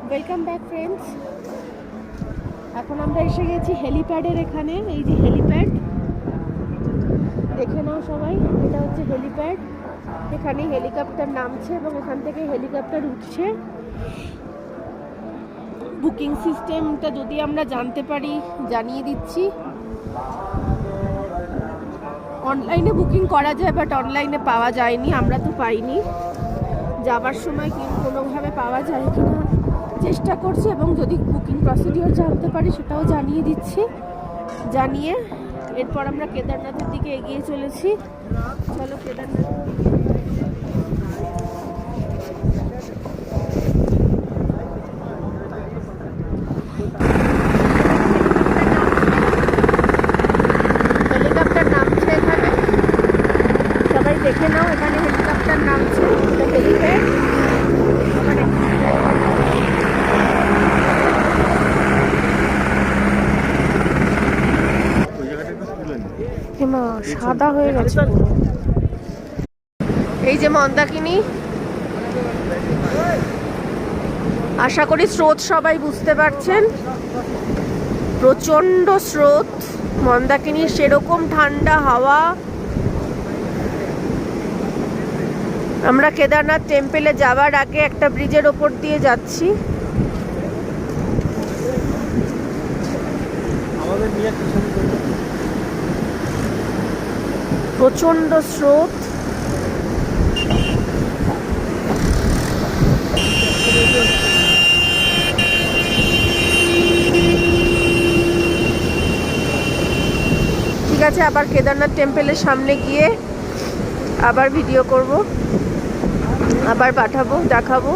Welcome back friends. এখন আমরা এসে গেছি হেলিপ্যাডের এখানে। এই যে হেলিপ্যাড, দেখে নাও সবাই, এটা হচ্ছে হেলিপ্যাড। এখানে হেলিকপ্টার নামছে এবং এখান থেকে হেলিকপ্টার উঠছে। বুকিং সিস্টেমটা যদি আমরা জানতে পারি জানিয়ে দিচ্ছি। অনলাইনে বুকিং করা যায়, বাট অনলাইনে পাওয়া যায়নি, আমরা তো পাইনি। যাবার সময় কোনোভাবে পাওয়া যায় কিনা চেষ্টা করছি, এবং যদি বুকিং প্রসিডিওর জানতে পারি সেটাও জানিয়ে দিচ্ছি। জানিয়ে এরপর আমরা কেদারনাথের দিকে এগিয়ে চলেছি। চলো কেদারনাথ। হেলিকপ্টার নামছে এখানে, সবাই দেখে নাও, এখানে হেলিকপ্টার নামছে। হেলিপ্যাড সাদা হয়ে গেছে। এই যে মন্দাকিনী, আশা করি স্রোত সবাই বুঝতে পারছেন। প্রচন্ড স্রোত মন্দাকিনীর, সেরকম ঠান্ডা হাওয়া। আমরা কেদারনাথ টেম্পলে যাওয়ার আগে একটা ব্রিজের ওপর দিয়ে যাচ্ছি। প্রচন্ড স্রোত। ঠিক আছে, আবার কেদারনাথ টেম্পলের সামনে গিয়ে আবার ভিডিও করব, আবার পাঠাবো, দেখাবো।